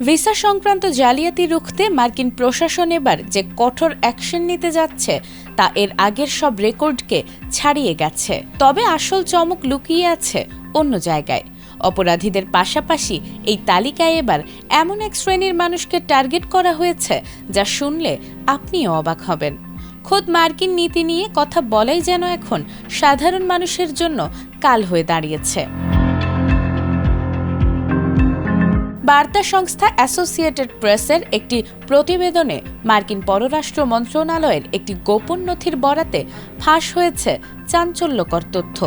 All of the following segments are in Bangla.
ভিসা সংক্রান্ত জালিয়াতি রুখতে মার্কিন প্রশাসন এবার যে কঠোর অ্যাকশন নিতে যাচ্ছে তা এর আগের সব রেকর্ডকে ছাড়িয়ে গেছে। তবে আসল চমক লুকিয়ে আছে অন্য জায়গায়। অপরাধীদের পাশাপাশি এই তালিকায় এবার এমন এক শ্রেণীর মানুষকে টার্গেট করা হয়েছে যা শুনলে আপনিও অবাক হবেন। খোদ মার্কিন নীতি নিয়ে কথা বলাই যেন এখন সাধারণ মানুষের জন্য কাল হয়ে দাঁড়িয়েছে। বার্তা সংস্থা অ্যাসোসিয়েটেড প্রেসের একটি প্রতিবেদনে মার্কিন পররাষ্ট্র মন্ত্রণালয়ের একটি গোপন নথির বরাতে ফাঁস হয়েছে চাঞ্চল্যকর তথ্য।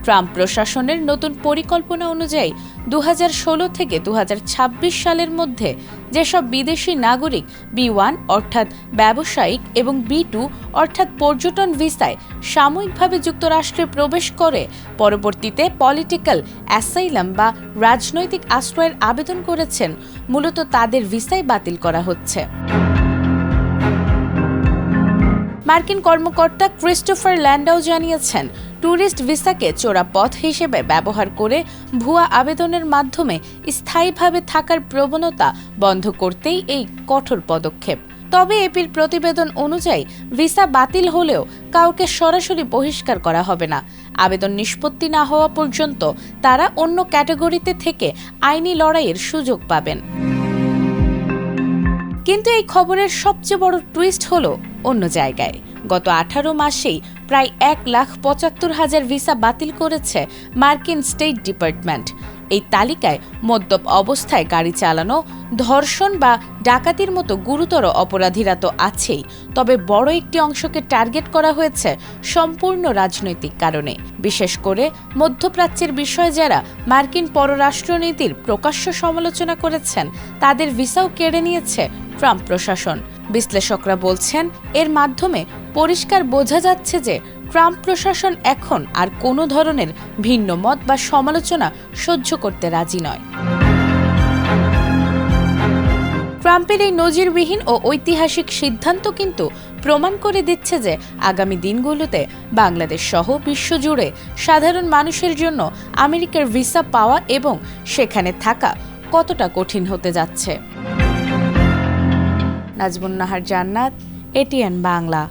ট্রাম্প প্রশাসনের নতুন পরিকল্পনা অনুযায়ী 2016 থেকে 2026 সালের মধ্যে যেসব বিদেশি নাগরিক B1 অর্থাৎ ব্যবসায়িক এবং B2 অর্থাৎ পর্যটন ভিসায় সাময়িকভাবে যুক্তরাষ্ট্রে প্রবেশ করে পরবর্তীতে পলিটিক্যাল অ্যাসাইলাম বা রাজনৈতিক আশ্রয়ের আবেদন করেছেন, মূলত তাদের ভিসাই বাতিল করা হচ্ছে। মার্কিন কর্মকর্তা ক্রিস্টোফার ল্যান্ডাউ জানিয়েছেন, ট্যুরিস্ট ভিসাকে চোরা পথ হিসেবে ব্যবহার করে ভুয়া আবেদনের মাধ্যমে স্থায়ীভাবে থাকার প্রবণতা বন্ধ করতেই এই কঠোর পদক্ষেপ। তবে এপির প্রতিবেদন অনুযায়ী ভিসা বাতিল হলেও কাউকে সরাসরি বহিষ্কার করা হবে না। আবেদন নিষ্পত্তি না হওয়া পর্যন্ত তারা অন্য ক্যাটাগরিতে থেকে আইনি লড়াইয়ের সুযোগ পাবেন। কিন্তু এই খবরের সবচেয়ে বড় টুইস্ট হলো অন্য জায়গায়। গত 18 মাসেই প্রায় 1,75,000 ভিসা বাতিল করেছে মার্কিন স্টেট ডিপার্টমেন্ট। এই তালিকায় মদ্যপ অবস্থায় গাড়ি চালানো, ধর্ষণ বা ডাকাতির মতো গুরুতর অপরাধীরা তো আছেই, তবে বড় একটি অংশকে টার্গেট করা হয়েছে সম্পূর্ণ রাজনৈতিক কারণে। বিশেষ করে মধ্যপ্রাচ্যের বিষয়ে যারা মার্কিন পররাষ্ট্রনীতির প্রকাশ্য সমালোচনা করেছেন তাদের ভিসাও কেড়ে নিয়েছে ট্রাম্প প্রশাসন। বিশ্লেষকরা বলছেন, এর মাধ্যমে পরিষ্কার বোঝা যাচ্ছে যে ট্রাম্প প্রশাসন এখন আর কোনো ধরনের ভিন্ন মত বা সমালোচনা সহ্য করতে রাজি নয়। ট্রাম্পের এই নজিরবিহীন ও ঐতিহাসিক সিদ্ধান্ত কিন্তু প্রমাণ করে দিচ্ছে যে আগামী দিনগুলোতে বাংলাদেশ সহ বিশ্বজুড়ে সাধারণ মানুষের জন্য আমেরিকার ভিসা পাওয়া এবং সেখানে থাকা কতটা কঠিন হতে যাচ্ছে। নাজমুন নাহার জান্নাত, ATN বাংলা।